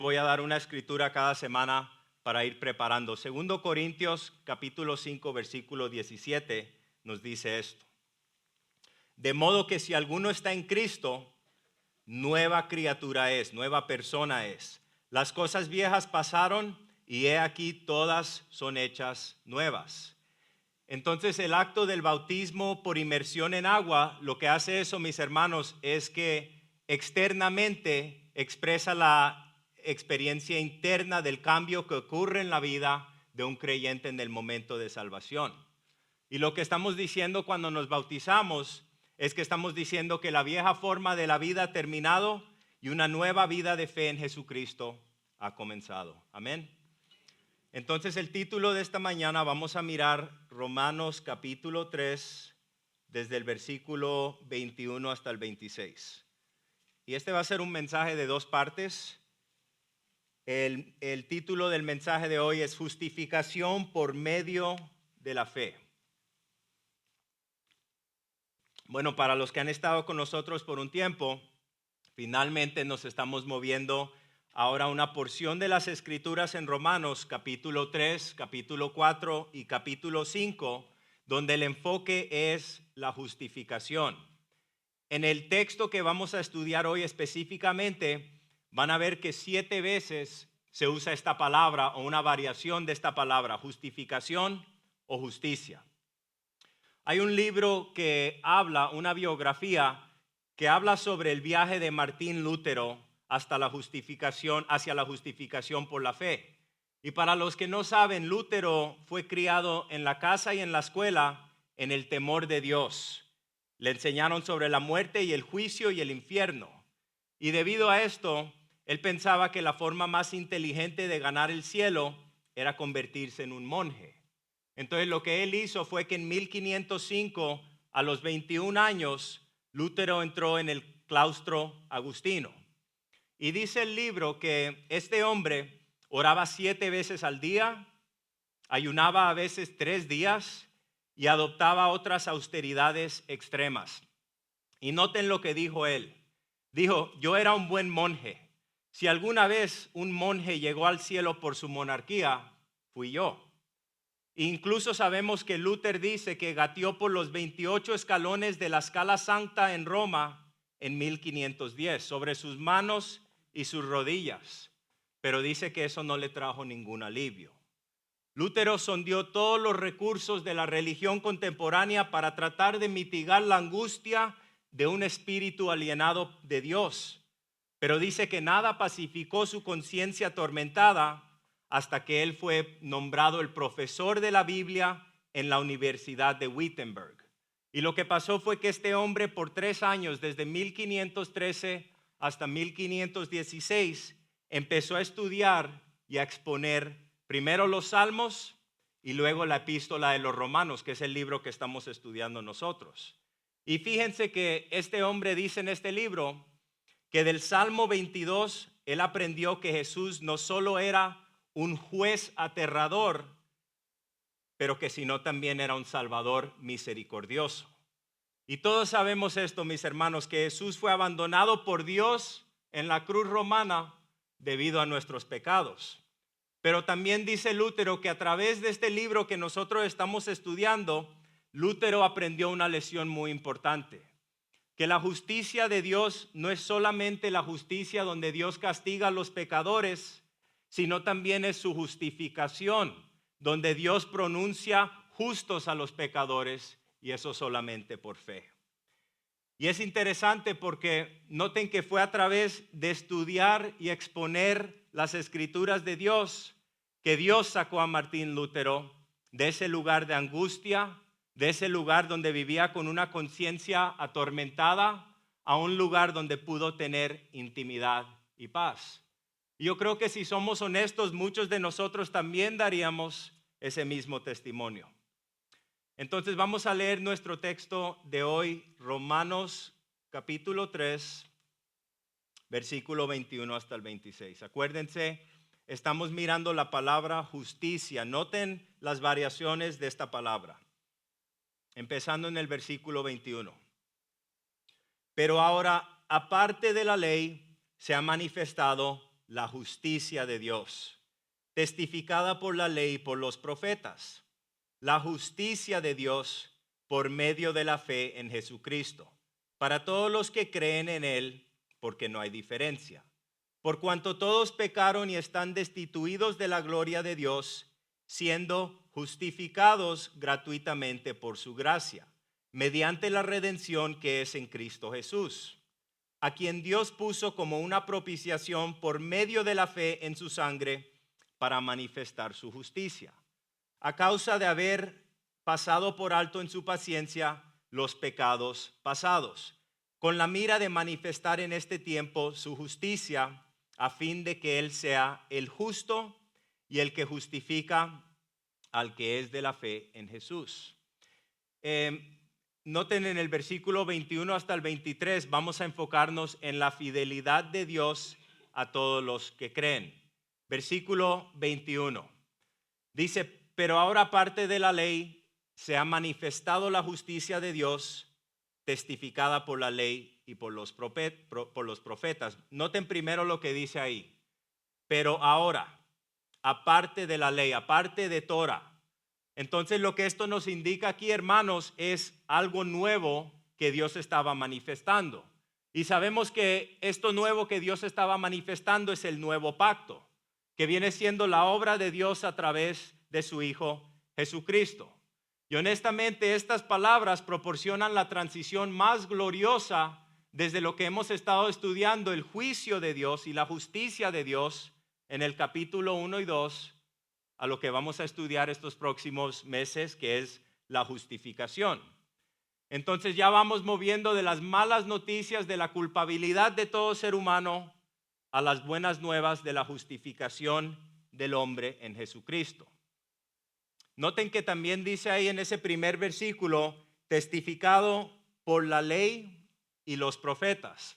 Voy a dar una escritura cada semana para ir preparando. Segundo Corintios capítulo 5 versículo 17 nos dice esto. De modo que si alguno está en Cristo, nueva criatura es, nueva persona es. Las cosas viejas pasaron y he aquí todas son hechas nuevas. Entonces el acto del bautismo por inmersión en agua, lo que hace eso, mis hermanos, es que externamente expresa la experiencia interna del cambio que ocurre en la vida de un creyente en el momento de salvación. Y lo que estamos diciendo cuando nos bautizamos es que estamos diciendo que la vieja forma de la vida ha terminado y una nueva vida de fe en Jesucristo ha comenzado. Amén. Entonces el título de esta mañana vamos a mirar Romanos capítulo 3 desde el versículo 21 hasta el 26. Y este va a ser un mensaje de dos partes. El título del mensaje de hoy es Justificación por medio de la fe. Bueno, para los que han estado con nosotros por un tiempo, finalmente nos estamos moviendo ahora una porción de las Escrituras en Romanos, capítulo 3, capítulo 4 y capítulo 5, donde el enfoque es la justificación. En el texto que vamos a estudiar hoy específicamente, van a ver que 7 veces se usa esta palabra o una variación de esta palabra, justificación o justicia. Hay un libro que habla, una biografía, que habla sobre el viaje de Martín Lutero hasta la justificación, hacia la justificación por la fe. Y para los que no saben, Lutero fue criado en la casa y en la escuela en el temor de Dios. Le enseñaron sobre la muerte y el juicio y el infierno. Y debido a esto, él pensaba que la forma más inteligente de ganar el cielo era convertirse en un monje. Entonces lo que él hizo fue que en 1505, a los 21 años, Lutero entró en el claustro agustino. Y dice el libro que este hombre oraba 7 veces al día, ayunaba a veces 3 días y adoptaba otras austeridades extremas. Y noten lo que dijo él. Dijo, yo era un buen monje. Si alguna vez un monje llegó al cielo por su monarquía, fui yo. Incluso sabemos que Lutero dice que gateó por los 28 escalones de la Scala Sancta en Roma en 1510, sobre sus manos y sus rodillas. Pero dice que eso no le trajo ningún alivio. Lutero sondeó todos los recursos de la religión contemporánea para tratar de mitigar la angustia de un espíritu alienado de Dios. Pero dice que nada pacificó su conciencia atormentada hasta que él fue nombrado el profesor de la Biblia en la Universidad de Wittenberg. Y lo que pasó fue que este hombre por 3 años, desde 1513 hasta 1516, empezó a estudiar y a exponer primero los Salmos y luego la Epístola de los Romanos, que es el libro que estamos estudiando nosotros. Y fíjense que este hombre dice en este libro que del Salmo 22 él aprendió que Jesús no solo era un juez aterrador, pero que sino también era un salvador misericordioso. Y todos sabemos esto, mis hermanos, que Jesús fue abandonado por Dios en la cruz romana debido a nuestros pecados. Pero también dice Lutero que a través de este libro que nosotros estamos estudiando, Lutero aprendió una lección muy importante. Que la justicia de Dios no es solamente la justicia donde Dios castiga a los pecadores, sino también es su justificación, donde Dios pronuncia justos a los pecadores, y eso solamente por fe. Y es interesante porque noten que fue a través de estudiar y exponer las escrituras de Dios que Dios sacó a Martín Lutero de ese lugar de angustia, de ese lugar donde vivía con una conciencia atormentada, a un lugar donde pudo tener intimidad y paz. Y yo creo que si somos honestos, muchos de nosotros también daríamos ese mismo testimonio. Entonces vamos a leer nuestro texto de hoy, Romanos capítulo 3, versículo 21 hasta el 26. Acuérdense, estamos mirando la palabra justicia. Noten las variaciones de esta palabra. Empezando en el versículo 21. Pero ahora, aparte de la ley, se ha manifestado la justicia de Dios, testificada por la ley y por los profetas, la justicia de Dios por medio de la fe en Jesucristo, para todos los que creen en Él, porque no hay diferencia. Por cuanto todos pecaron y están destituidos de la gloria de Dios, siendo justificados gratuitamente por su gracia, mediante la redención que es en Cristo Jesús, a quien Dios puso como una propiciación por medio de la fe en su sangre para manifestar su justicia, a causa de haber pasado por alto en su paciencia los pecados pasados, con la mira de manifestar en este tiempo su justicia, a fin de que Él sea el justo y el que justifica al que es de la fe en Jesús. Noten en el versículo 21 hasta el 23, vamos a enfocarnos en la fidelidad de Dios a todos los que creen. Versículo 21 dice: pero ahora aparte de la ley se ha manifestado la justicia de Dios, testificada por la ley y por los profetas. Noten primero lo que dice ahí. Pero ahora, aparte de la ley, aparte de Torah. Entonces lo que esto nos indica aquí, hermanos, es algo nuevo que Dios estaba manifestando. Y sabemos que esto nuevo que Dios estaba manifestando es el nuevo pacto, que viene siendo la obra de Dios a través de su Hijo Jesucristo. Y honestamente estas palabras proporcionan la transición más gloriosa desde lo que hemos estado estudiando, el juicio de Dios y la justicia de Dios en el capítulo 1 y 2, a lo que vamos a estudiar estos próximos meses, que es la justificación. Entonces ya vamos moviendo de las malas noticias de la culpabilidad de todo ser humano a las buenas nuevas de la justificación del hombre en Jesucristo. Noten que también dice ahí en ese primer versículo, testificado por la ley y los profetas.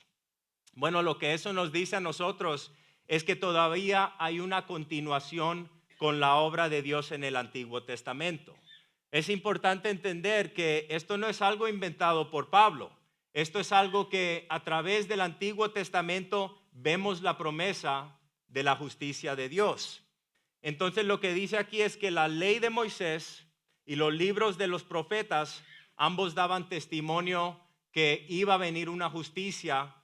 Bueno, lo que eso nos dice a nosotros es que todavía hay una continuación con la obra de Dios en el Antiguo Testamento. Es importante entender que esto no es algo inventado por Pablo. Esto es algo que a través del Antiguo Testamento vemos la promesa de la justicia de Dios. Entonces lo que dice aquí es que la ley de Moisés y los libros de los profetas ambos daban testimonio que iba a venir una justicia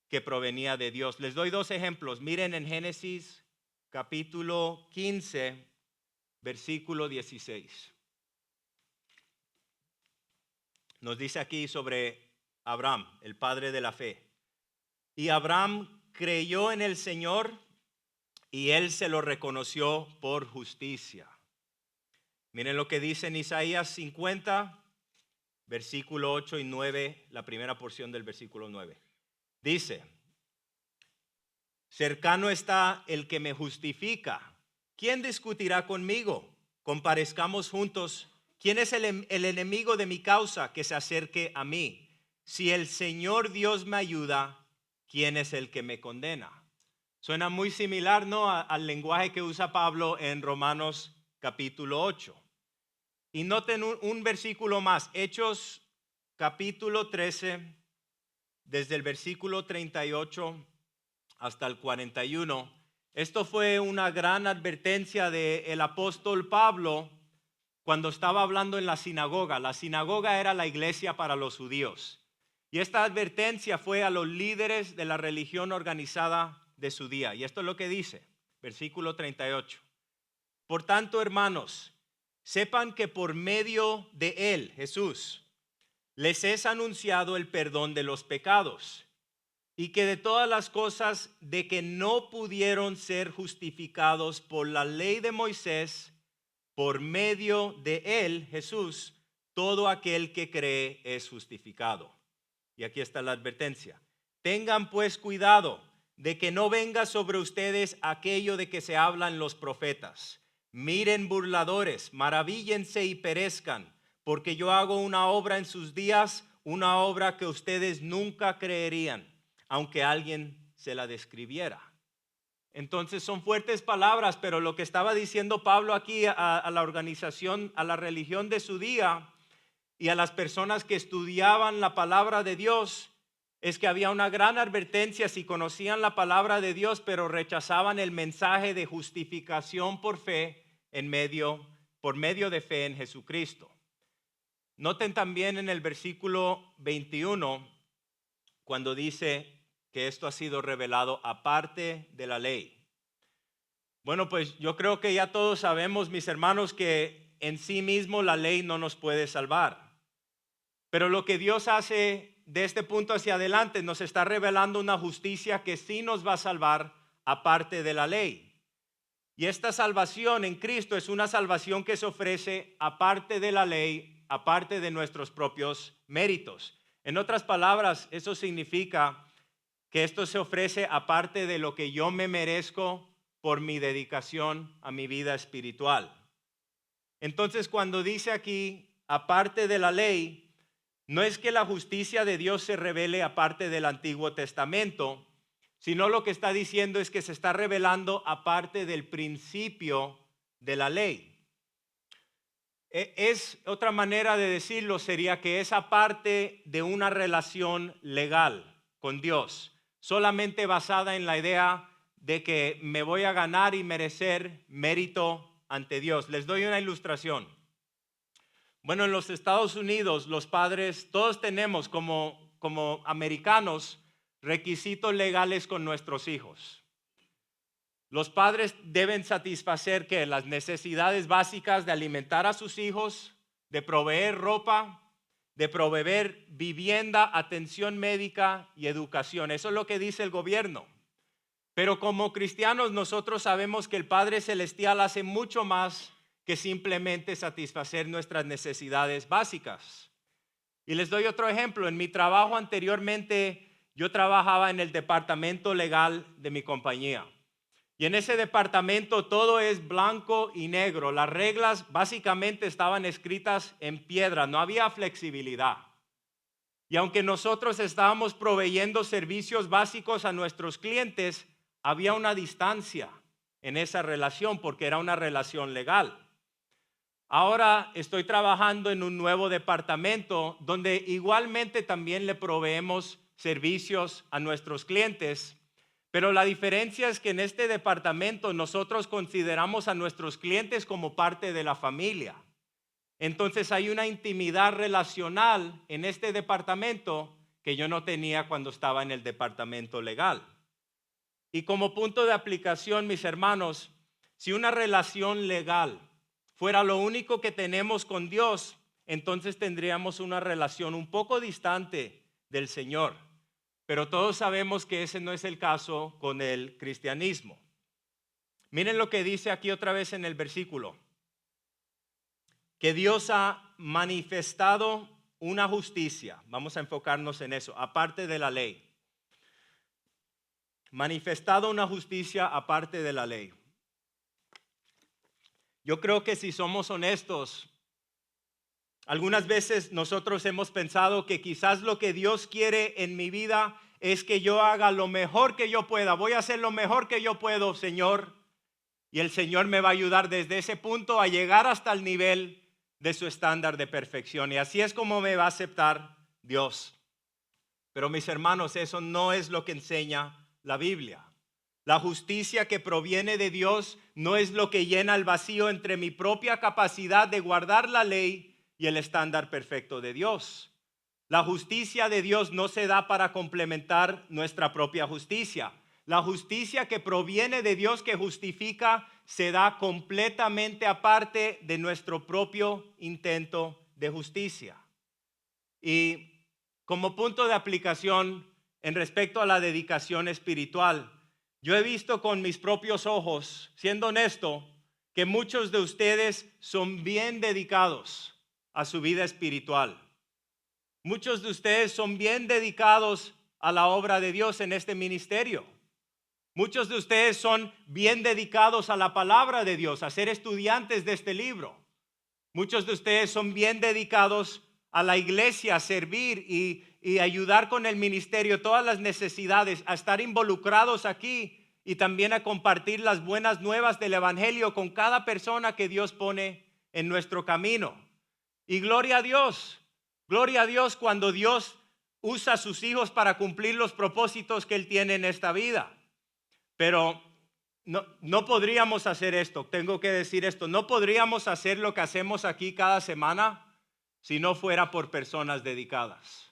que provenía de Dios. Les doy dos ejemplos. Miren en Génesis capítulo 15, versículo 16. Nos dice aquí sobre Abraham, el padre de la fe. Y Abraham creyó en el Señor y él se lo reconoció por justicia. Miren lo que dice en Isaías 50, versículo 8 y 9, la primera porción del versículo 9. Dice: cercano está el que me justifica. ¿Quién discutirá conmigo? Comparezcamos juntos. ¿Quién es el enemigo de mi causa que se acerque a mí? Si el Señor Dios me ayuda, ¿quién es el que me condena? Suena muy similar, ¿no?, al lenguaje que usa Pablo en Romanos capítulo 8. Y noten un versículo más, Hechos capítulo 13, desde el versículo 38 hasta el 41. Esto fue una gran advertencia del apóstol Pablo cuando estaba hablando en la sinagoga. La sinagoga era la iglesia para los judíos. Y esta advertencia fue a los líderes de la religión organizada de su día. Y esto es lo que dice, versículo 38. Por tanto, hermanos, sepan que por medio de Él, Jesús, les es anunciado el perdón de los pecados, y que de todas las cosas de que no pudieron ser justificados por la ley de Moisés, por medio de Él, Jesús, todo aquel que cree es justificado. Y aquí está la advertencia. Tengan pues cuidado de que no venga sobre ustedes aquello de que se hablan los profetas. Miren, burladores, maravíllense y perezcan, porque yo hago una obra en sus días, una obra que ustedes nunca creerían, aunque alguien se la describiera. Entonces son fuertes palabras, pero lo que estaba diciendo Pablo aquí a la organización, a la religión de su día y a las personas que estudiaban la palabra de Dios, es que había una gran advertencia si conocían la palabra de Dios, pero rechazaban el mensaje de justificación por fe por medio de fe en Jesucristo. Noten también en el versículo 21, cuando dice que esto ha sido revelado aparte de la ley. Bueno, pues yo creo que ya todos sabemos, mis hermanos, que en sí mismo la ley no nos puede salvar. Pero lo que Dios hace de este punto hacia adelante nos está revelando una justicia que sí nos va a salvar aparte de la ley. Y esta salvación en Cristo es una salvación que se ofrece aparte de la ley, aparte de nuestros propios méritos. En otras palabras, eso significa que esto se ofrece aparte de lo que yo me merezco por mi dedicación a mi vida espiritual. Entonces, cuando dice aquí, aparte de la ley, no es que la justicia de Dios se revele aparte del Antiguo Testamento, sino lo que está diciendo es que se está revelando aparte del principio de la ley. Es otra manera de decirlo, sería que es aparte de una relación legal con Dios, solamente basada en la idea de que me voy a ganar y merecer mérito ante Dios. Les doy una ilustración. Bueno, en los Estados Unidos, los padres, todos tenemos como americanos requisitos legales con nuestros hijos. Los padres deben satisfacer que las necesidades básicas de alimentar a sus hijos, de proveer ropa, de proveer vivienda, atención médica y educación. Eso es lo que dice el gobierno. Pero como cristianos nosotros sabemos que el Padre Celestial hace mucho más que simplemente satisfacer nuestras necesidades básicas. Y les doy otro ejemplo. En mi trabajo anteriormente, yo trabajaba en el departamento legal de mi compañía. Y en ese departamento todo es blanco y negro. Las reglas básicamente estaban escritas en piedra, no había flexibilidad. Y aunque nosotros estábamos proveyendo servicios básicos a nuestros clientes, había una distancia en esa relación porque era una relación legal. Ahora estoy trabajando en un nuevo departamento donde igualmente también le proveemos servicios a nuestros clientes, pero la diferencia es que en este departamento nosotros consideramos a nuestros clientes como parte de la familia. Entonces hay una intimidad relacional en este departamento que yo no tenía cuando estaba en el departamento legal. Y como punto de aplicación, mis hermanos, si una relación legal fuera lo único que tenemos con Dios, entonces tendríamos una relación un poco distante del Señor. Pero todos sabemos que ese no es el caso con el cristianismo. Miren lo que dice aquí otra vez en el versículo. Que Dios ha manifestado una justicia. Vamos a enfocarnos en eso, aparte de la ley. Manifestado una justicia aparte de la ley. Yo creo que si somos honestos, algunas veces nosotros hemos pensado que quizás lo que Dios quiere en mi vida es que yo haga lo mejor que yo pueda. Voy a hacer lo mejor que yo puedo, Señor. Y el Señor me va a ayudar desde ese punto a llegar hasta el nivel de su estándar de perfección. Y así es como me va a aceptar Dios. Pero mis hermanos, eso no es lo que enseña la Biblia. La justicia que proviene de Dios no es lo que llena el vacío entre mi propia capacidad de guardar la ley y el estándar perfecto de Dios. La justicia de Dios no se da para complementar nuestra propia justicia. La justicia que proviene de Dios, que justifica, se da completamente aparte de nuestro propio intento de justicia. Y como punto de aplicación en respecto a la dedicación espiritual, yo he visto con mis propios ojos, siendo honesto, que muchos de ustedes son bien dedicados a su vida espiritual. Muchos de ustedes son bien dedicados a la obra de Dios en este ministerio. Muchos de ustedes son bien dedicados a la palabra de Dios, a ser estudiantes de este libro. Muchos de ustedes son bien dedicados a la iglesia, a servir y ayudar con el ministerio, todas las necesidades, a estar involucrados aquí y también a compartir las buenas nuevas del evangelio con cada persona que Dios pone en nuestro camino. Y gloria a Dios cuando Dios usa a sus hijos para cumplir los propósitos que Él tiene en esta vida. Pero no podríamos hacer esto, tengo que decir esto, no podríamos hacer lo que hacemos aquí cada semana si no fuera por personas dedicadas.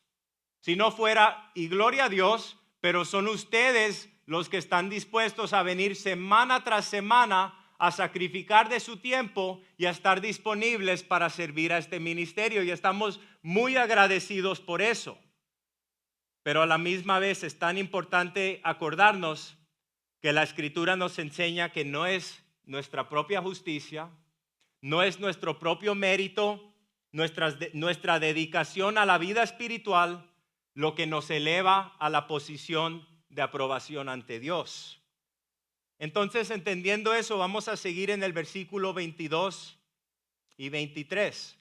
Si no fuera, y gloria a Dios, pero son ustedes los que están dispuestos a venir semana tras semana a sacrificar de su tiempo y a estar disponibles para servir a este ministerio. Y estamos muy agradecidos por eso. Pero a la misma vez es tan importante acordarnos que la Escritura nos enseña que no es nuestra propia justicia, no es nuestro propio mérito, nuestra dedicación a la vida espiritual lo que nos eleva a la posición de aprobación ante Dios. Entonces, entendiendo eso, vamos a seguir en el versículo 22 y 23.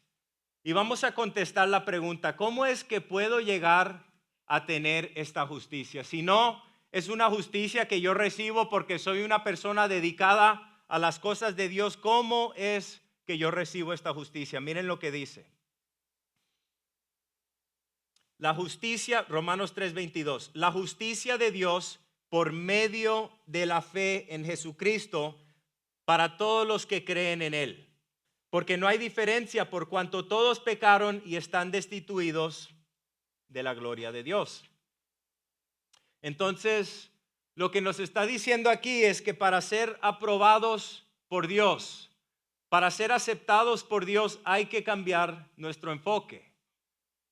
Y vamos a contestar la pregunta, ¿cómo es que puedo llegar a tener esta justicia? Si no, es una justicia que yo recibo porque soy una persona dedicada a las cosas de Dios. ¿Cómo es que yo recibo esta justicia? Miren lo que dice. La justicia, Romanos 3:22, la justicia de Dios por medio de la fe en Jesucristo para todos los que creen en Él. Porque no hay diferencia por cuanto todos pecaron y están destituidos de la gloria de Dios. Entonces, lo que nos está diciendo aquí es que para ser aprobados por Dios, para ser aceptados por Dios, hay que cambiar nuestro enfoque.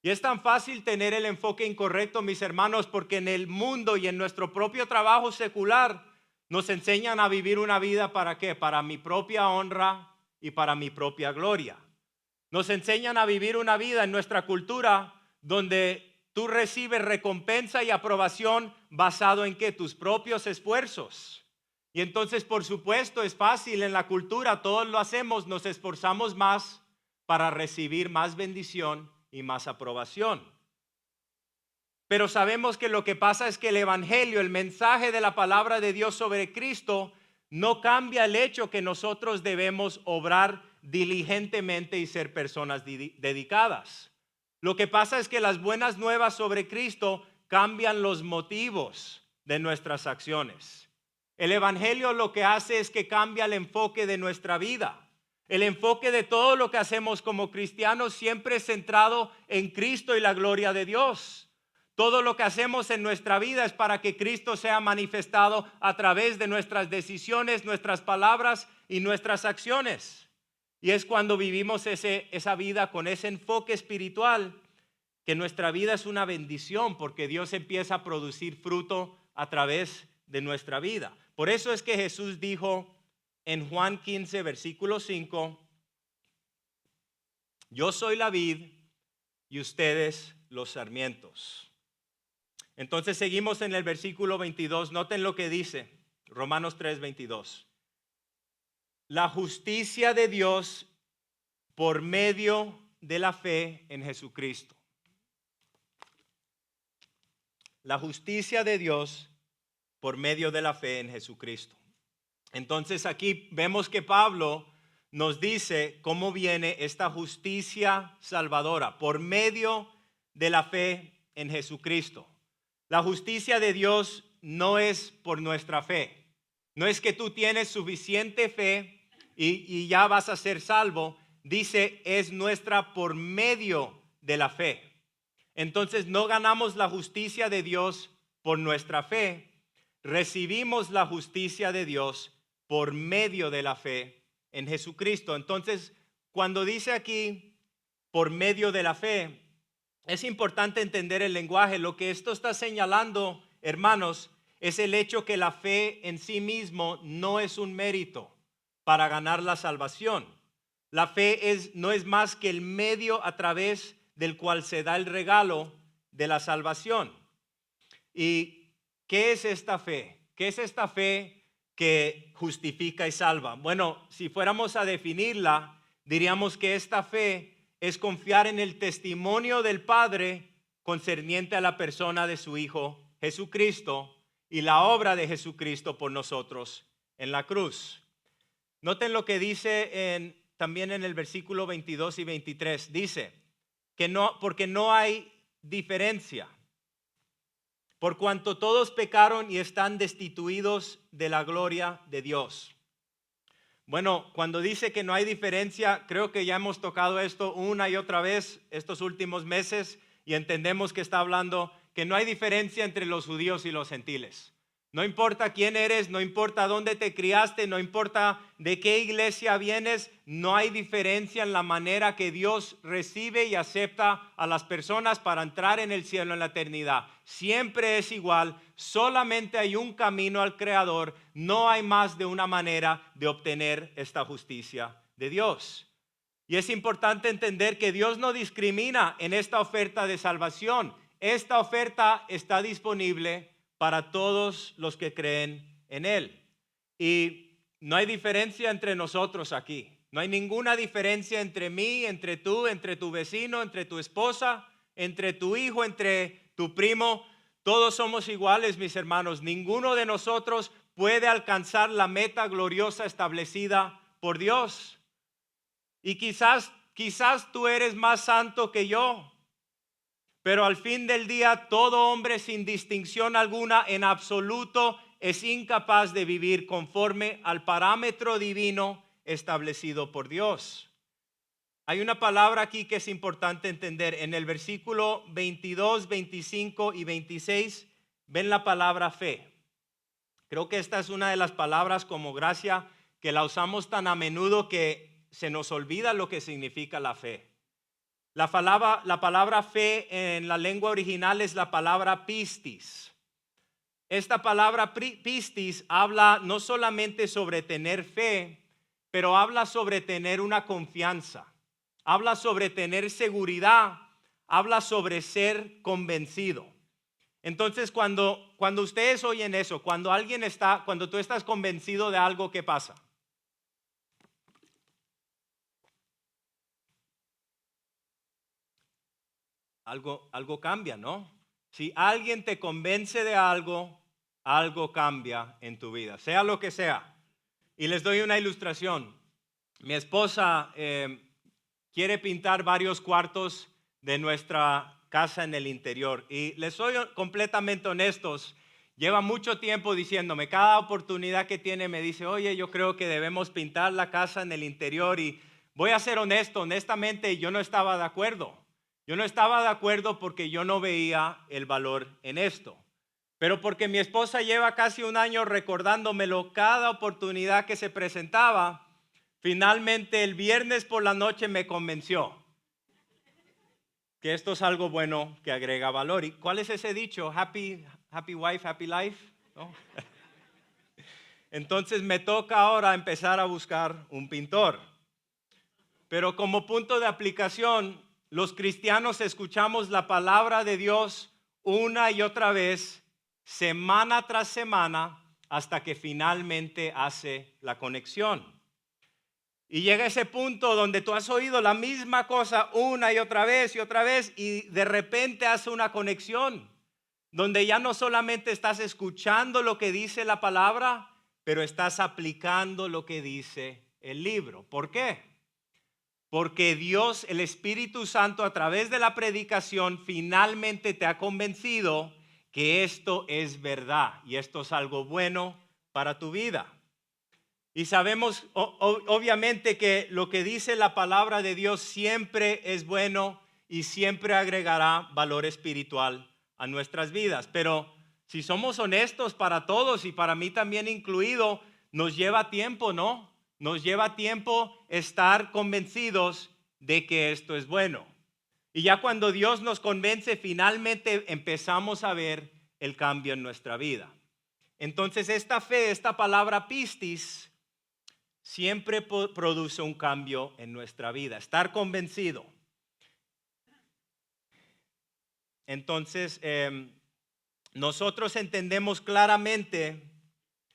Y es tan fácil tener el enfoque incorrecto, mis hermanos, porque en el mundo y en nuestro propio trabajo secular nos enseñan a vivir una vida ¿para qué? Para mi propia honra y para mi propia gloria. Nos enseñan a vivir una vida en nuestra cultura donde tú recibes recompensa y aprobación basado en ¿qué? Tus propios esfuerzos. Y entonces, por supuesto, es fácil en la cultura, todos lo hacemos, nos esforzamos más para recibir más bendición y más aprobación. Pero sabemos que lo que pasa es que el evangelio, el mensaje de la palabra de Dios sobre Cristo, no cambia el hecho que nosotros debemos obrar diligentemente y ser personas dedicadas. Lo que pasa es que las buenas nuevas sobre Cristo cambian los motivos de nuestras acciones. El evangelio lo que hace es que cambia el enfoque de nuestra vida. El enfoque de todo lo que hacemos como cristianos siempre es centrado en Cristo y la gloria de Dios. Todo lo que hacemos en nuestra vida es para que Cristo sea manifestado a través de nuestras decisiones, nuestras palabras y nuestras acciones. Y es cuando vivimos esa vida con ese enfoque espiritual que nuestra vida es una bendición porque Dios empieza a producir fruto a través de nuestra vida. Por eso es que Jesús dijo en Juan 15, versículo 5, yo soy la vid y ustedes los sarmientos. Entonces seguimos en el versículo 22, noten lo que dice, Romanos 3, 22. La justicia de Dios por medio de la fe en Jesucristo. La justicia de Dios por medio de la fe en Jesucristo. Entonces aquí vemos que Pablo nos dice cómo viene esta justicia salvadora por medio de la fe en Jesucristo. La justicia de Dios no es por nuestra fe. No es que tú tienes suficiente fe y ya vas a ser salvo. Dice, es nuestra por medio de la fe. Entonces no ganamos la justicia de Dios por nuestra fe. Recibimos la justicia de Dios por medio de la fe en Jesucristo. Entonces, cuando dice aquí por medio de la fe, es importante entender el lenguaje. Lo que esto está señalando, hermanos, es el hecho que la fe en sí mismo no es un mérito para ganar la salvación. La fe no es más que el medio a través del cual se da el regalo de la salvación. ¿Y qué es esta fe? ¿Qué es esta fe que justifica y salva? Bueno, si fuéramos a definirla, diríamos que esta fe es confiar en el testimonio del Padre concerniente a la persona de su Hijo Jesucristo y la obra de Jesucristo por nosotros en la cruz. Noten lo que dice también en el versículo 22 y 23. Dice que no, porque no hay diferencia. por cuanto todos pecaron y están destituidos de la gloria de Dios. Bueno, cuando dice que no hay diferencia, creo que ya hemos tocado esto una y otra vez estos últimos meses y entendemos que está hablando que no hay diferencia entre los judíos y los gentiles. No importa quién eres, no importa dónde te criaste, no importa de qué iglesia vienes, no hay diferencia en la manera que Dios recibe y acepta a las personas para entrar en el cielo en la eternidad. Siempre es igual, solamente hay un camino al Creador, no hay más de una manera de obtener esta justicia de Dios. Y es importante entender que Dios no discrimina en esta oferta de salvación. Esta oferta está disponible para todos los que creen en Él. Y no hay diferencia entre nosotros aquí. No hay ninguna diferencia entre mí, entre tú, entre tu vecino, entre tu esposa, entre tu hijo, entre tu primo. Todos somos iguales, mis hermanos. Ninguno de nosotros puede alcanzar la meta gloriosa establecida por Dios. Y quizás tú eres más santo que yo. Pero al fin del día, todo hombre sin distinción alguna en absoluto es incapaz de vivir conforme al parámetro divino establecido por Dios. Hay una palabra aquí que es importante entender. En el versículo 22, 25 y 26 ven la palabra fe. Creo que esta es una de las palabras como gracia que la usamos tan a menudo que se nos olvida lo que significa la fe. La palabra fe en la lengua original es la palabra pistis. Esta palabra pistis habla no solamente sobre tener fe, pero habla sobre tener una confianza. Habla sobre tener seguridad. Habla sobre ser convencido. Entonces, cuando ustedes oyen eso, cuando tú estás convencido de algo, ¿qué pasa? Algo cambia, ¿no? Si alguien te convence de algo, algo cambia en tu vida, sea lo que sea. Y les doy una ilustración. Mi esposa quiere pintar varios cuartos de nuestra casa en el interior. Y les soy completamente honestos. Lleva mucho tiempo diciéndome, cada oportunidad que tiene me dice, oye, yo creo que debemos pintar la casa en el interior. Y voy a ser honesto, honestamente yo no estaba de acuerdo. Yo no estaba de acuerdo porque yo no veía el valor en esto. Pero porque mi esposa lleva casi un año recordándomelo cada oportunidad que se presentaba, finalmente el viernes por la noche me convenció que esto es algo bueno que agrega valor. ¿Y cuál es ese dicho? Happy wife, happy life. ¿No? Entonces me toca ahora empezar a buscar un pintor. Pero como punto de aplicación, los cristianos escuchamos la palabra de Dios una y otra vez, semana tras semana, hasta que finalmente hace la conexión. Y llega ese punto donde tú has oído la misma cosa una y otra vez y de repente hace una conexión, donde ya no solamente estás escuchando lo que dice la palabra, pero estás aplicando lo que dice el libro. ¿Por qué? Porque Dios, el Espíritu Santo, a través de la predicación, finalmente te ha convencido que esto es verdad y esto es algo bueno para tu vida. Y sabemos obviamente que lo que dice la palabra de Dios siempre es bueno y siempre agregará valor espiritual a nuestras vidas. Pero si somos honestos para todos y para mí también incluido, nos lleva tiempo, ¿no? Nos lleva tiempo estar convencidos de que esto es bueno. Y ya cuando Dios nos convence, finalmente empezamos a ver el cambio en nuestra vida. Entonces esta fe, esta palabra pistis, siempre produce un cambio en nuestra vida. Estar convencido. Entonces, nosotros entendemos claramente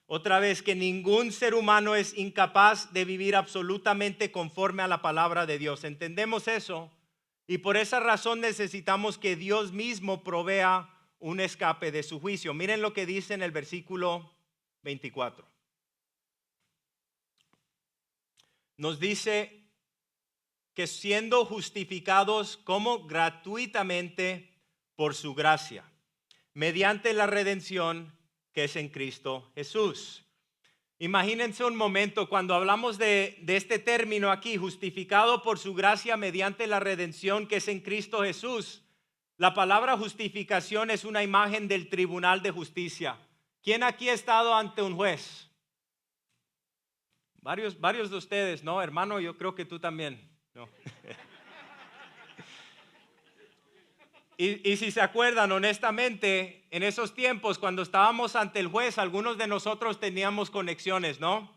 otra vez que ningún ser humano es incapaz de vivir absolutamente conforme a la palabra de Dios. Entendemos eso y por esa razón necesitamos que Dios mismo provea un escape de su juicio. Miren lo que dice en el versículo 24. Nos dice que siendo justificados como gratuitamente por su gracia, mediante la redención que es en Cristo Jesús. Imagínense un momento cuando hablamos de este término aquí, justificado por su gracia mediante la redención que es en Cristo Jesús. La palabra justificación es una imagen del tribunal de justicia. ¿Quién aquí ha estado ante un juez? Varios de ustedes, ¿no? Hermano, yo creo que tú también. No. Y si se acuerdan, honestamente, en esos tiempos, cuando estábamos ante el juez, algunos de nosotros teníamos conexiones, ¿no?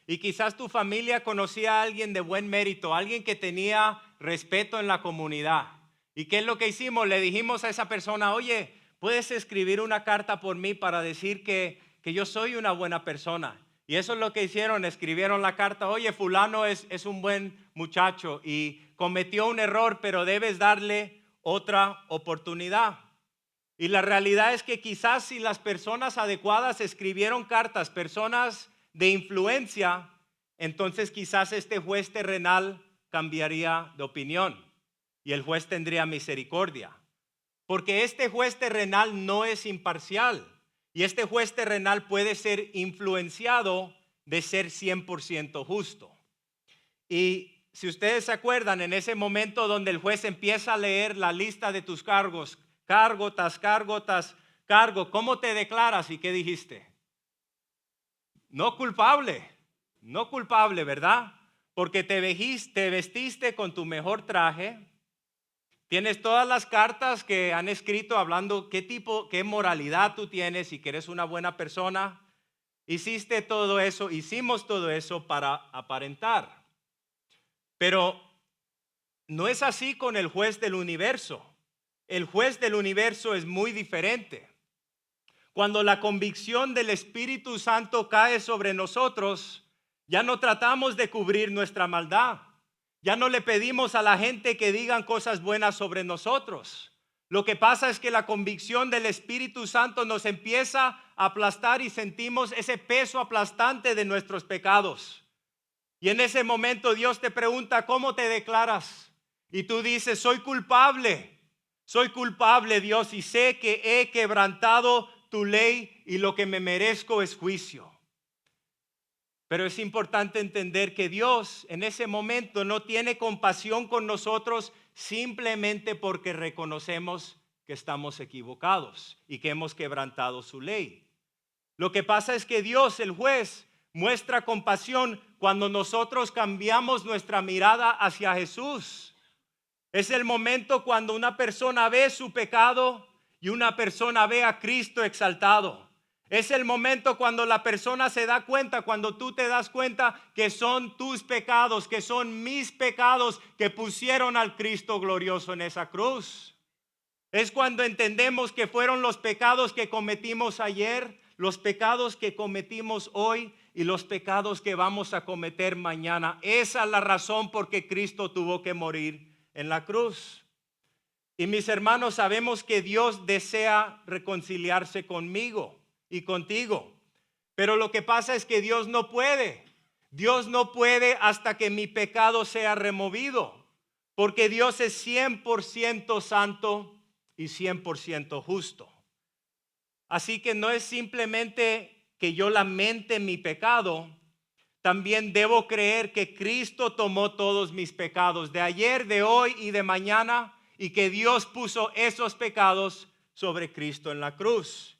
Y quizás tu familia conocía a alguien de buen mérito, alguien que tenía respeto en la comunidad. ¿Y qué es lo que hicimos? Le dijimos a esa persona, oye, ¿puedes escribir una carta por mí para decir que yo soy una buena persona? Y eso es lo que hicieron, escribieron la carta, oye, fulano es un buen muchacho y cometió un error, pero debes darle otra oportunidad. Y la realidad es que quizás si las personas adecuadas escribieron cartas, personas de influencia, entonces quizás este juez terrenal cambiaría de opinión y el juez tendría misericordia. Porque este juez terrenal no es imparcial y este juez terrenal puede ser influenciado de ser 100% justo. Y si ustedes se acuerdan, en ese momento donde el juez empieza a leer la lista de tus cargos, cargo tras cargo tras cargo, ¿cómo te declaras y qué dijiste? No culpable, no culpable, ¿verdad? Porque te vestiste con tu mejor traje, tienes todas las cartas que han escrito hablando qué moralidad tú tienes y que eres una buena persona. Hiciste todo eso, hicimos todo eso para aparentar. Pero no es así con el juez del universo. El juez del universo es muy diferente. Cuando la convicción del Espíritu Santo cae sobre nosotros, ya no tratamos de cubrir nuestra maldad. Ya no le pedimos a la gente que digan cosas buenas sobre nosotros. Lo que pasa es que la convicción del Espíritu Santo nos empieza a aplastar y sentimos ese peso aplastante de nuestros pecados. Y en ese momento Dios te pregunta, ¿cómo te declaras? Y tú dices, soy culpable, Dios, y sé que he quebrantado tu ley y lo que me merezco es juicio. Pero es importante entender que Dios en ese momento no tiene compasión con nosotros simplemente porque reconocemos que estamos equivocados y que hemos quebrantado su ley. Lo que pasa es que Dios, el juez, muestra compasión cuando nosotros cambiamos nuestra mirada hacia Jesús. Es el momento cuando una persona ve su pecado y una persona ve a Cristo exaltado. Es el momento cuando la persona se da cuenta, cuando tú te das cuenta que son tus pecados, que son mis pecados que pusieron al Cristo glorioso en esa cruz. Es cuando entendemos que fueron los pecados que cometimos ayer, los pecados que cometimos hoy y los pecados que vamos a cometer mañana. Esa es la razón por que Cristo tuvo que morir en la cruz. Y mis hermanos, sabemos que Dios desea reconciliarse conmigo y contigo. Pero lo que pasa es que Dios no puede. Dios no puede hasta que mi pecado sea removido. Porque Dios es 100% santo y 100% justo. Así que no es simplemente que yo lamente mi pecado, también debo creer que Cristo tomó todos mis pecados de ayer, de hoy y de mañana, y que Dios puso esos pecados sobre Cristo en la cruz.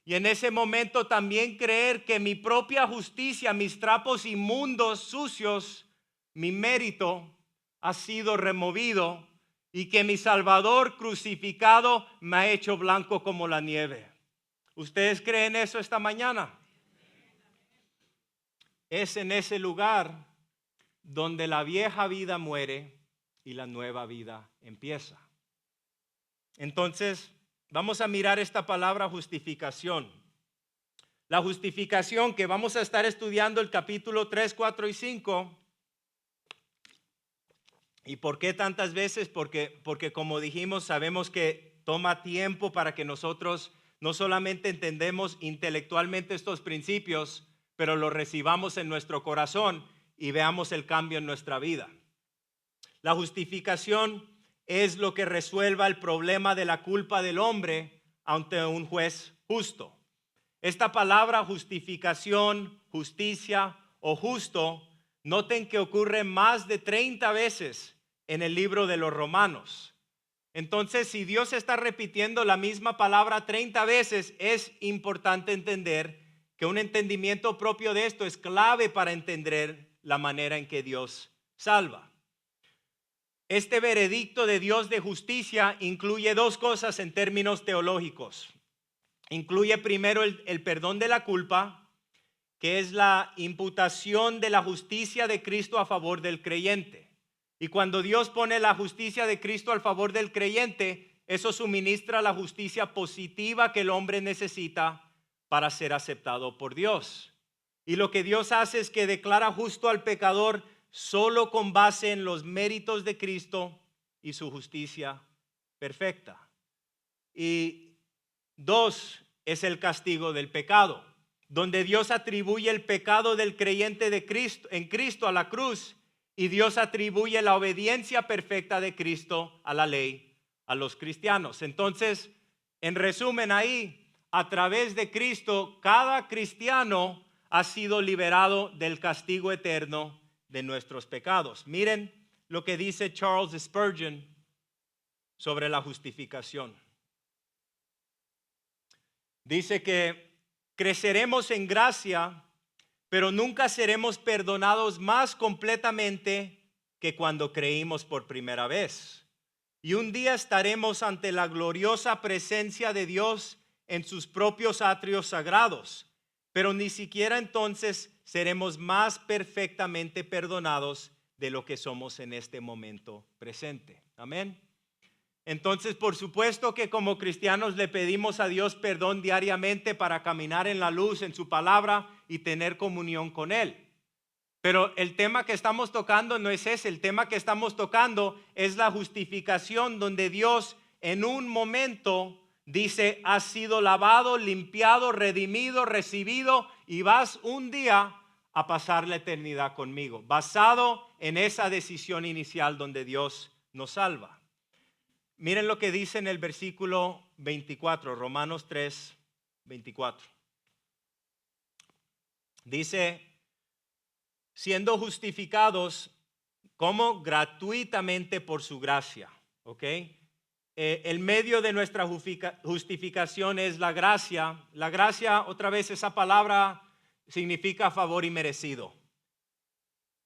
Y en ese momento también creer que mi propia justicia, mis trapos inmundos, sucios, mi mérito ha sido removido y que mi Salvador crucificado me ha hecho blanco como la nieve. ¿Ustedes creen eso esta mañana? Es en ese lugar donde la vieja vida muere y la nueva vida empieza. Entonces, vamos a mirar esta palabra justificación. La justificación que vamos a estar estudiando el capítulo 3, 4 y 5. ¿Y por qué tantas veces? Porque como dijimos, sabemos que toma tiempo para que nosotros no solamente entendemos intelectualmente estos principios, pero los recibamos en nuestro corazón y veamos el cambio en nuestra vida. La justificación es lo que resuelva el problema de la culpa del hombre ante un juez justo. Esta palabra justificación, justicia o justo, noten que ocurre más de 30 veces en el libro de los Romanos. Entonces, si Dios está repitiendo la misma palabra 30 veces, es importante entender que un entendimiento propio de esto es clave para entender la manera en que Dios salva. Este veredicto de Dios de justicia incluye dos cosas en términos teológicos. Incluye primero el perdón de la culpa, que es la imputación de la justicia de Cristo a favor del creyente. Y cuando Dios pone la justicia de Cristo al favor del creyente, eso suministra la justicia positiva que el hombre necesita para ser aceptado por Dios. Y lo que Dios hace es que declara justo al pecador solo con base en los méritos de Cristo y su justicia perfecta. Y dos, es el castigo del pecado, donde Dios atribuye el pecado del creyente de Cristo, en Cristo a la cruz, y Dios atribuye la obediencia perfecta de Cristo a la ley a los cristianos. Entonces, en resumen ahí, a través de Cristo, cada cristiano ha sido liberado del castigo eterno de nuestros pecados. Miren lo que dice Charles Spurgeon sobre la justificación. Dice que creceremos en gracia, pero nunca seremos perdonados más completamente que cuando creímos por primera vez. Y un día estaremos ante la gloriosa presencia de Dios en sus propios atrios sagrados, pero ni siquiera entonces seremos más perfectamente perdonados de lo que somos en este momento presente. Amén. Entonces, por supuesto que como cristianos le pedimos a Dios perdón diariamente para caminar en la luz, en su palabra y tener comunión con Él. Pero el tema que estamos tocando no es ese, el tema que estamos tocando es la justificación, donde Dios en un momento dice: has sido lavado, limpiado, redimido, recibido, y vas un día a pasar la eternidad conmigo, basado en esa decisión inicial donde Dios nos salva. Miren lo que dice en el versículo 24, Romanos 3, 24. Dice: siendo justificados como gratuitamente por su gracia. ¿Ok? El medio de nuestra justificación es la gracia. La gracia, otra vez, esa palabra significa favor inmerecido.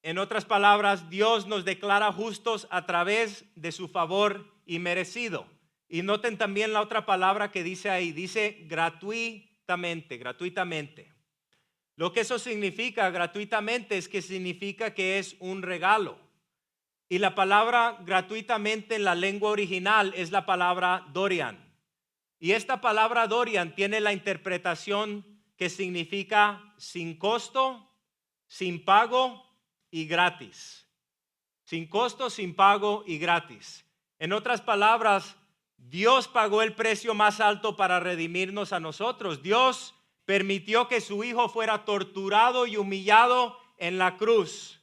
En otras palabras, Dios nos declara justos a través de su favor inmerecido. Y noten también la otra palabra que dice ahí, dice gratuitamente, gratuitamente. Lo que eso significa gratuitamente es que significa que es un regalo. Y la palabra gratuitamente en la lengua original es la palabra dorian. Y esta palabra dorian tiene la interpretación que significa sin costo, sin pago y gratis. Sin costo, sin pago y gratis. En otras palabras, Dios pagó el precio más alto para redimirnos a nosotros. Dios permitió que su hijo fuera torturado y humillado en la cruz.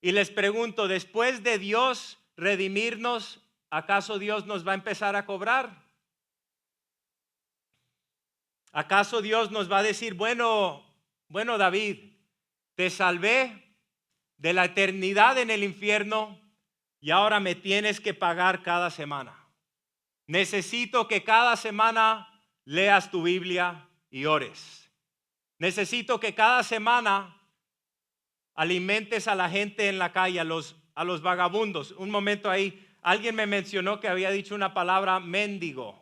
Y les pregunto, después de Dios redimirnos, ¿acaso Dios nos va a empezar a cobrar? ¿Acaso Dios nos va a decir, bueno David, te salvé de la eternidad en el infierno y ahora me tienes que pagar cada semana? Necesito que cada semana leas tu Biblia y ores. Necesito que cada semana alimentes a la gente en la calle, a los vagabundos. Un momento ahí, alguien me mencionó que había dicho una palabra mendigo,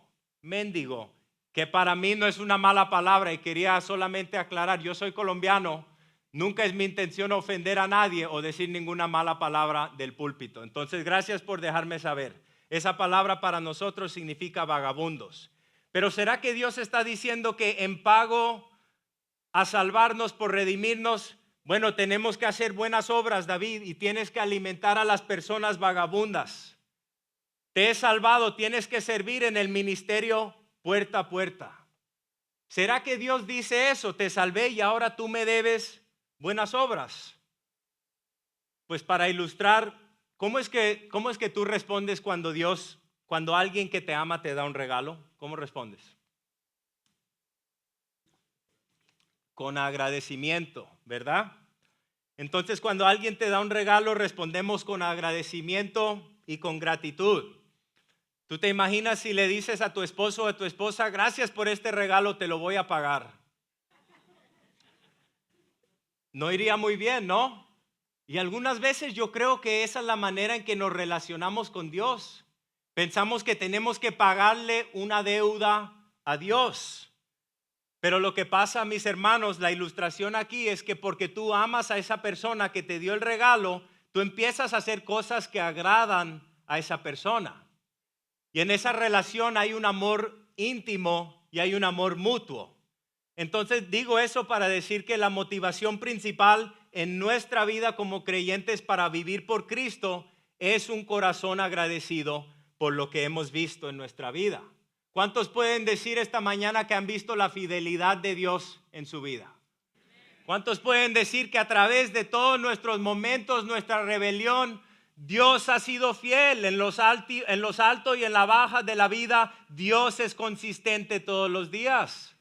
que para mí no es una mala palabra y quería solamente aclarar, yo soy colombiano, nunca es mi intención ofender a nadie o decir ninguna mala palabra del púlpito. Entonces, gracias por dejarme saber. Esa palabra para nosotros significa vagabundos. Pero ¿será que Dios está diciendo que en pago a salvarnos por redimirnos, bueno, tenemos que hacer buenas obras, David, y tienes que alimentar a las personas vagabundas? Te he salvado, tienes que servir en el ministerio puerta a puerta. ¿Será que Dios dice eso? Te salvé y ahora tú me debes buenas obras. Pues para ilustrar, ¿cómo es que tú respondes cuando alguien que te ama te da un regalo? ¿Cómo respondes? con agradecimiento, ¿verdad? Entonces, cuando alguien te da un regalo, respondemos con agradecimiento y con gratitud. ¿Tú te imaginas si le dices a tu esposo o a tu esposa, gracias por este regalo, te lo voy a pagar? No iría muy bien, ¿no? Y algunas veces yo creo que esa es la manera en que nos relacionamos con Dios. Pensamos que tenemos que pagarle una deuda a Dios. Pero lo que pasa, mis hermanos, la ilustración aquí es que porque tú amas a esa persona que te dio el regalo, tú empiezas a hacer cosas que agradan a esa persona. Y en esa relación hay un amor íntimo y hay un amor mutuo. Entonces digo eso para decir que la motivación principal en nuestra vida como creyentes para vivir por Cristo es un corazón agradecido por lo que hemos visto en nuestra vida. ¿Cuántos pueden decir esta mañana que han visto la fidelidad de Dios en su vida? ¿Cuántos pueden decir que a través de todos nuestros momentos, nuestra rebelión, Dios ha sido fiel en los altos y en la baja de la vida? Dios es consistente todos los días.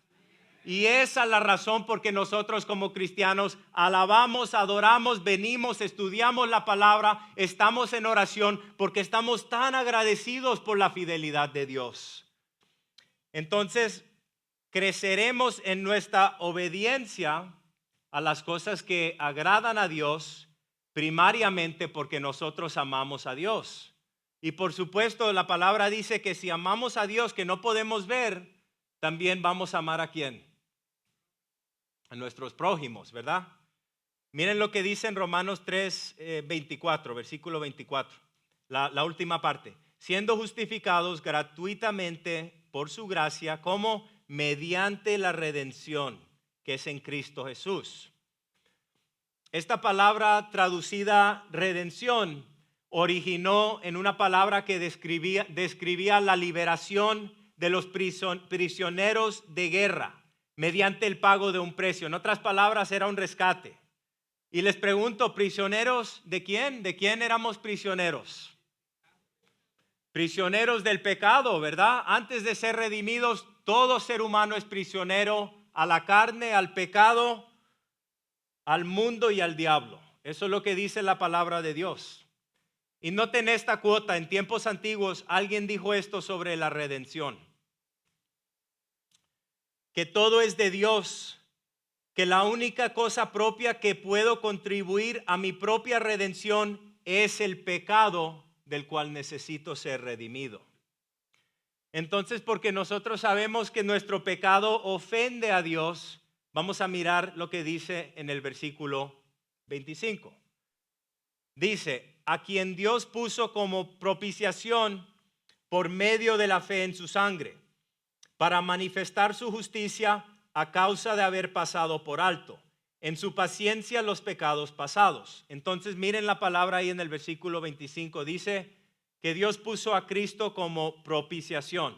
Y esa es la razón por que nosotros como cristianos alabamos, adoramos, venimos, estudiamos la palabra, estamos en oración, porque estamos tan agradecidos por la fidelidad de Dios. Entonces, creceremos en nuestra obediencia a las cosas que agradan a Dios, primariamente porque nosotros amamos a Dios. Y por supuesto, la palabra dice que si amamos a Dios que no podemos ver, también vamos a amar a ¿quién? A nuestros prójimos, ¿verdad? Miren lo que dice en Romanos 3, 24, versículo 24, la última parte. Siendo justificados gratuitamente por su gracia, como mediante la redención que es en Cristo Jesús. Esta palabra traducida redención originó en una palabra que describía la liberación de los prisioneros de guerra mediante el pago de un precio. En otras palabras, era un rescate. Y les pregunto, ¿prisioneros de quién? ¿De quién éramos prisioneros? Prisioneros del pecado, ¿verdad? Antes de ser redimidos, todo ser humano es prisionero a la carne, al pecado, al mundo y al diablo. Eso es lo que dice la palabra de Dios. Y noten esta cuota, en tiempos antiguos alguien dijo esto sobre la redención. Que todo es de Dios, que la única cosa propia que puedo contribuir a mi propia redención es el pecado del cual necesito ser redimido. Entonces, porque nosotros sabemos que nuestro pecado ofende a Dios, vamos a mirar lo que dice en el versículo 25. Dice, a quien Dios puso como propiciación por medio de la fe en su sangre, para manifestar su justicia a causa de haber pasado por alto en su paciencia los pecados pasados. Entonces miren la palabra ahí en el versículo 25, dice que Dios puso a Cristo como propiciación.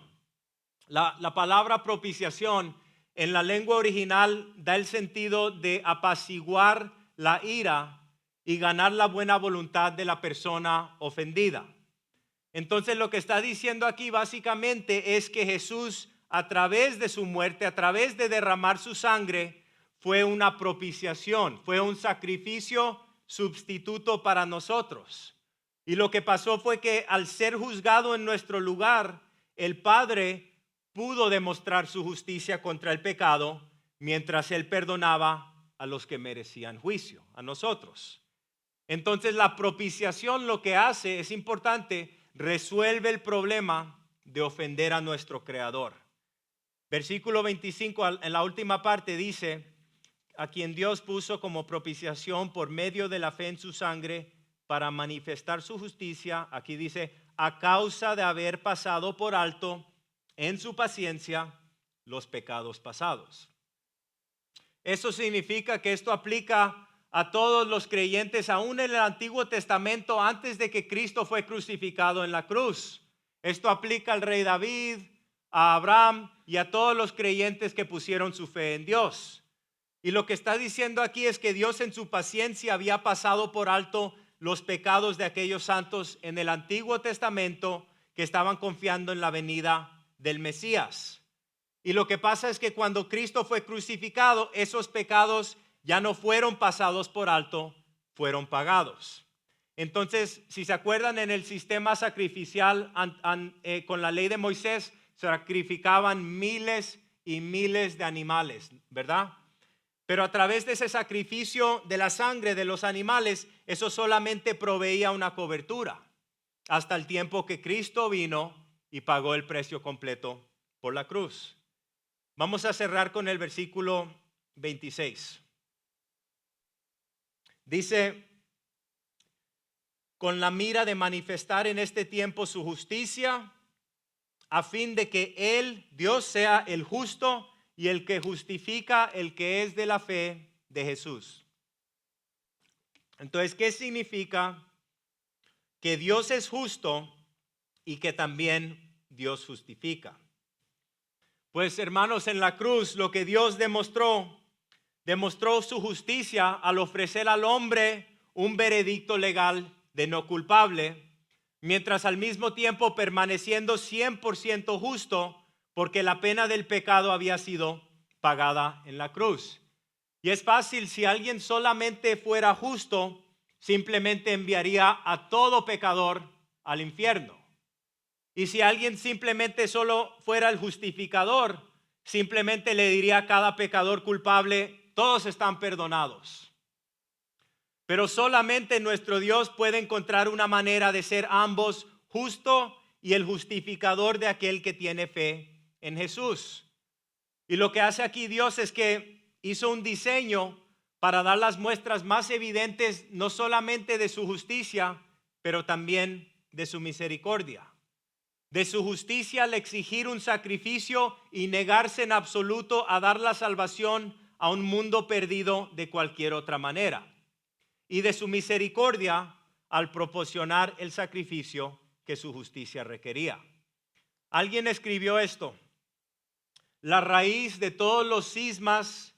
La palabra propiciación en la lengua original da el sentido de apaciguar la ira y ganar la buena voluntad de la persona ofendida. Entonces lo que está diciendo aquí básicamente es que Jesús, a través de su muerte, a través de derramar su sangre, fue una propiciación, fue un sacrificio sustituto para nosotros. Y lo que pasó fue que al ser juzgado en nuestro lugar, el Padre pudo demostrar su justicia contra el pecado mientras Él perdonaba a los que merecían juicio, a nosotros. Entonces la propiciación lo que hace, es importante, resuelve el problema de ofender a nuestro Creador. Versículo 25, en la última parte dice, a quien Dios puso como propiciación por medio de la fe en su sangre para manifestar su justicia, aquí dice, a causa de haber pasado por alto en su paciencia los pecados pasados. Eso significa que esto aplica a todos los creyentes, aún en el Antiguo Testamento, antes de que Cristo fue crucificado en la cruz. Esto aplica al rey David, a Abraham y a todos los creyentes que pusieron su fe en Dios. Y lo que está diciendo aquí es que Dios en su paciencia había pasado por alto los pecados de aquellos santos en el Antiguo Testamento que estaban confiando en la venida del Mesías. Y lo que pasa es que cuando Cristo fue crucificado, esos pecados ya no fueron pasados por alto, fueron pagados. Entonces, si se acuerdan, en el sistema sacrificial con la ley de Moisés, sacrificaban miles y miles de animales, ¿verdad? Pero a través de ese sacrificio de la sangre de los animales, eso solamente proveía una cobertura hasta el tiempo que Cristo vino y pagó el precio completo por la cruz. Vamos a cerrar con el versículo 26. Dice, con la mira de manifestar en este tiempo su justicia, a fin de que Él, Dios, sea el justo y el que justifica el que es de la fe de Jesús. Entonces, ¿qué significa que Dios es justo y que también Dios justifica? Pues, hermanos, en la cruz lo que Dios demostró su justicia al ofrecer al hombre un veredicto legal de no culpable, mientras al mismo tiempo permaneciendo 100% justo, porque la pena del pecado había sido pagada en la cruz. Y es fácil, si alguien solamente fuera justo, simplemente enviaría a todo pecador al infierno. Y si alguien simplemente solo fuera el justificador, simplemente le diría a cada pecador culpable, todos están perdonados. Pero solamente nuestro Dios puede encontrar una manera de ser ambos, justo y el justificador de aquel que tiene fe en Jesús. Y lo que hace aquí Dios es que hizo un diseño para dar las muestras más evidentes, no solamente de su justicia, pero también de su misericordia. De su justicia al exigir un sacrificio y negarse en absoluto a dar la salvación a un mundo perdido de cualquier otra manera. Y de su misericordia al proporcionar el sacrificio que su justicia requería. Alguien escribió esto: la raíz de todos los cismas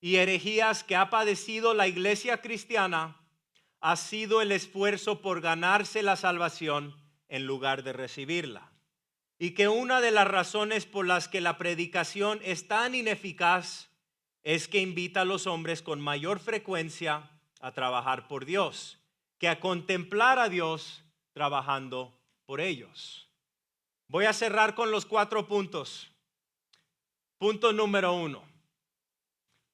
y herejías que ha padecido la iglesia cristiana ha sido el esfuerzo por ganarse la salvación en lugar de recibirla. Y que una de las razones por las que la predicación es tan ineficaz es que invita a los hombres con mayor frecuencia a trabajar por Dios, que a contemplar a Dios trabajando por ellos. Voy a cerrar con los 4 puntos. Punto número 1.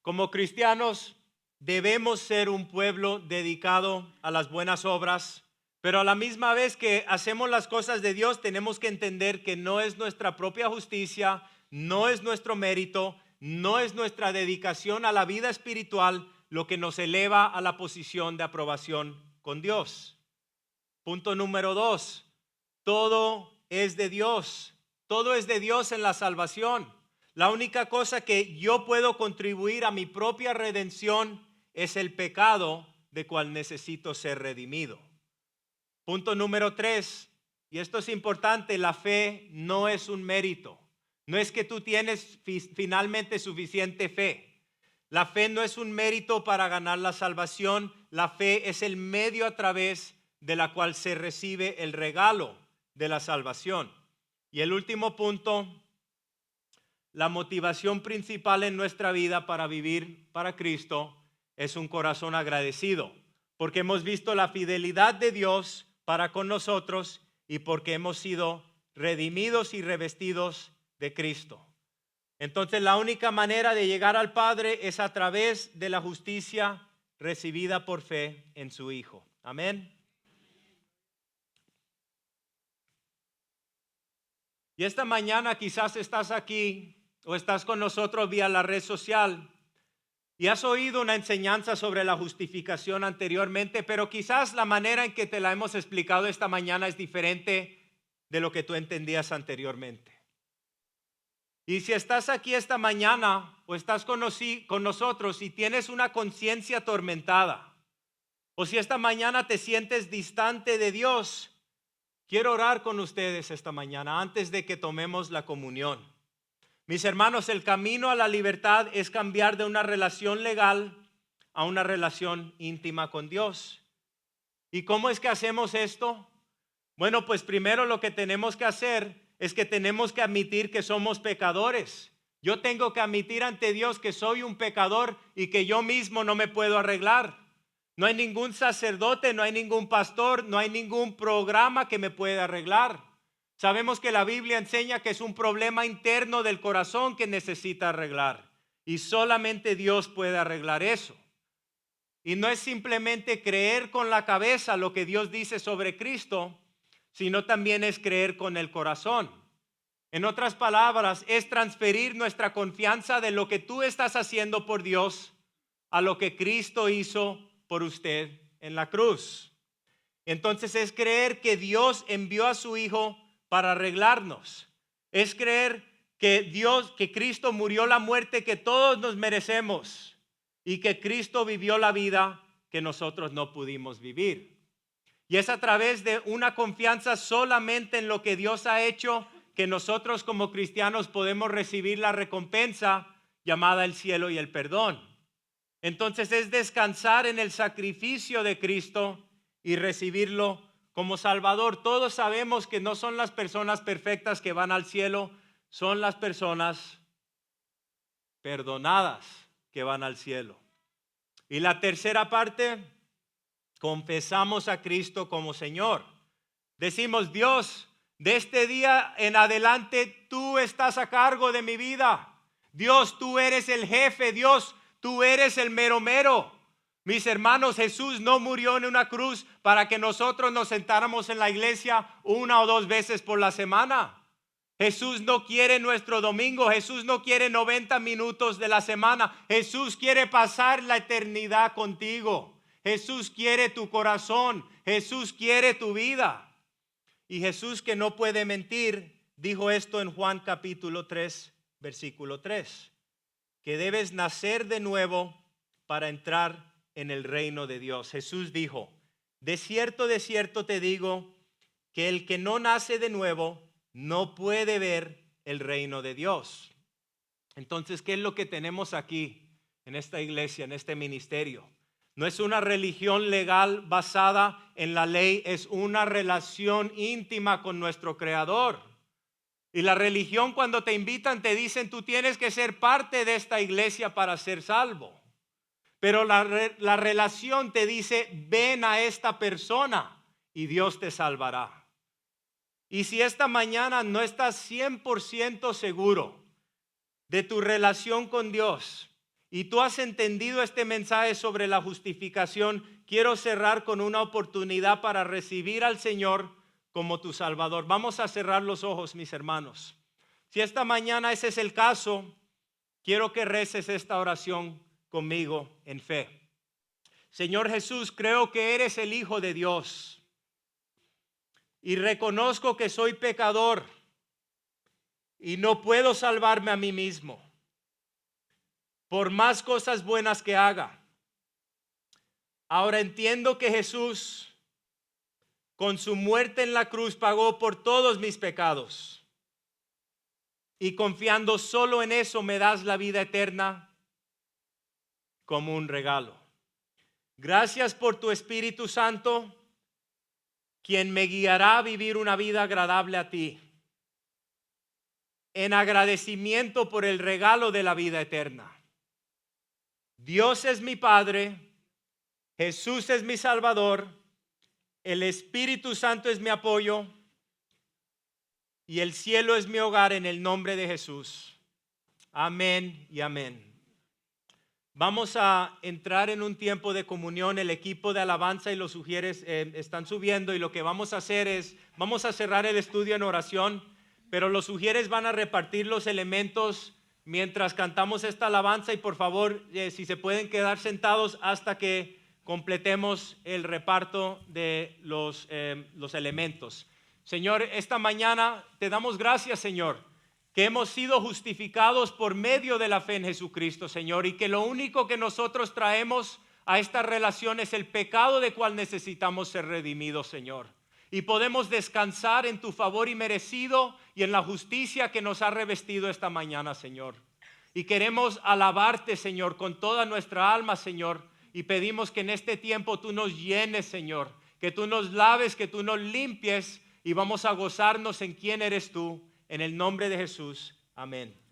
Como cristianos debemos ser un pueblo dedicado a las buenas obras, pero a la misma vez que hacemos las cosas de Dios, tenemos que entender que no es nuestra propia justicia, no es nuestro mérito, no es nuestra dedicación a la vida espiritual lo que nos eleva a la posición de aprobación con Dios. Punto número 2. Todo es de Dios. Todo es de Dios en la salvación. La única cosa que yo puedo contribuir a mi propia redención es el pecado de cual necesito ser redimido. Punto número 3, y esto es importante, la fe no es un mérito. No es que tú tienes finalmente suficiente fe. La fe no es un mérito para ganar la salvación. La fe es el medio a través de la cual se recibe el regalo de la salvación. Y el último punto, la motivación principal en nuestra vida para vivir para Cristo es un corazón agradecido, porque hemos visto la fidelidad de Dios para con nosotros y porque hemos sido redimidos y revestidos de Cristo. Entonces, la única manera de llegar al Padre es a través de la justicia recibida por fe en su Hijo. Amén. Y esta mañana quizás estás aquí o estás con nosotros vía la red social y has oído una enseñanza sobre la justificación anteriormente, pero quizás la manera en que te la hemos explicado esta mañana es diferente de lo que tú entendías anteriormente. Y si estás aquí esta mañana o estás con nosotros y tienes una conciencia atormentada, o si esta mañana te sientes distante de Dios, quiero orar con ustedes esta mañana antes de que tomemos la comunión. Mis hermanos, el camino a la libertad es cambiar de una relación legal a una relación íntima con Dios. ¿Y cómo es que hacemos esto? Bueno, pues primero lo que tenemos que hacer es que tenemos que admitir que somos pecadores Yo tengo que admitir ante Dios que soy un pecador y que yo mismo no me puedo arreglar. No hay ningún sacerdote, no hay ningún pastor, no hay ningún programa que me pueda arreglar. Sabemos que la Biblia enseña que es un problema interno del corazón que necesita arreglar. Y solamente Dios puede arreglar eso. Y no es simplemente creer con la cabeza lo que Dios dice sobre Cristo, sino también es creer con el corazón. En otras palabras, es transferir nuestra confianza de lo que tú estás haciendo por Dios a lo que Cristo hizo por usted en la cruz. Entonces es creer que Dios envió a su Hijo para arreglarnos. Es creer que Cristo murió la muerte que todos nos merecemos y que Cristo vivió la vida que nosotros no pudimos vivir. Y es a través de una confianza solamente en lo que Dios ha hecho que nosotros como cristianos podemos recibir la recompensa llamada el cielo y el perdón. Entonces es descansar en el sacrificio de Cristo y recibirlo como Salvador. Todos sabemos que no son las personas perfectas que van al cielo, son las personas perdonadas que van al cielo. Y la tercera parte, confesamos a Cristo como Señor. Decimos, Dios, de este día en adelante tú estás a cargo de mi vida. Dios, tú eres el jefe. Dios, tú eres el mero mero. Mis hermanos, Jesús no murió en una cruz para que nosotros nos sentáramos en la iglesia una o dos veces por la semana. Jesús no quiere nuestro domingo. Jesús no quiere 90 minutos de la semana. Jesús quiere pasar la eternidad contigo. Jesús quiere tu corazón. Jesús quiere tu vida. Y Jesús, que no puede mentir, dijo esto en Juan capítulo 3, versículo 3. Que debes nacer de nuevo para entrar en el reino de Dios. Jesús dijo, de cierto te digo, que el que no nace de nuevo no puede ver el reino de Dios. Entonces, ¿qué es lo que tenemos aquí en esta iglesia, en este ministerio? No es una religión legal basada en la ley, es una relación íntima con nuestro Creador. Y la religión, cuando te invitan, te dicen, tú tienes que ser parte de esta iglesia para ser salvo. Pero la relación te dice, ven a esta persona y Dios te salvará. Y si esta mañana no estás 100% seguro de tu relación con Dios y tú has entendido este mensaje sobre la justificación, quiero cerrar con una oportunidad para recibir al Señor como tu Salvador. Vamos a cerrar los ojos, mis hermanos. Si esta mañana ese es el caso, quiero que reces esta oración conmigo en fe. Señor Jesús, creo que eres el Hijo de Dios. Y reconozco que soy pecador y no puedo salvarme a mí mismo, por más cosas buenas que haga. Ahora entiendo que Jesús, con su muerte en la cruz, pagó por todos mis pecados. Y confiando solo en eso, me das la vida eterna como un regalo. Gracias por tu Espíritu Santo, quien me guiará a vivir una vida agradable a ti, en agradecimiento por el regalo de la vida eterna. Dios es mi Padre, Jesús es mi Salvador, el Espíritu Santo es mi apoyo y el cielo es mi hogar en el nombre de Jesús. Amén y amén. Vamos a entrar en un tiempo de comunión. El equipo de alabanza y los sugieres están subiendo y lo que vamos a hacer es, vamos a cerrar el estudio en oración, pero los sugieres van a repartir los elementos mientras cantamos esta alabanza y por favor, si se pueden quedar sentados hasta que completemos el reparto de los elementos. Señor, esta mañana te damos gracias, Señor, que hemos sido justificados por medio de la fe en Jesucristo, Señor, y que lo único que nosotros traemos a esta relación es el pecado de cual necesitamos ser redimidos, Señor. Y podemos descansar en tu favor inmerecido y en la justicia que nos ha revestido esta mañana, Señor. Y queremos alabarte, Señor, con toda nuestra alma, Señor, y pedimos que en este tiempo tú nos llenes, Señor, que tú nos laves, que tú nos limpies y vamos a gozarnos en quién eres tú. En el nombre de Jesús, amén.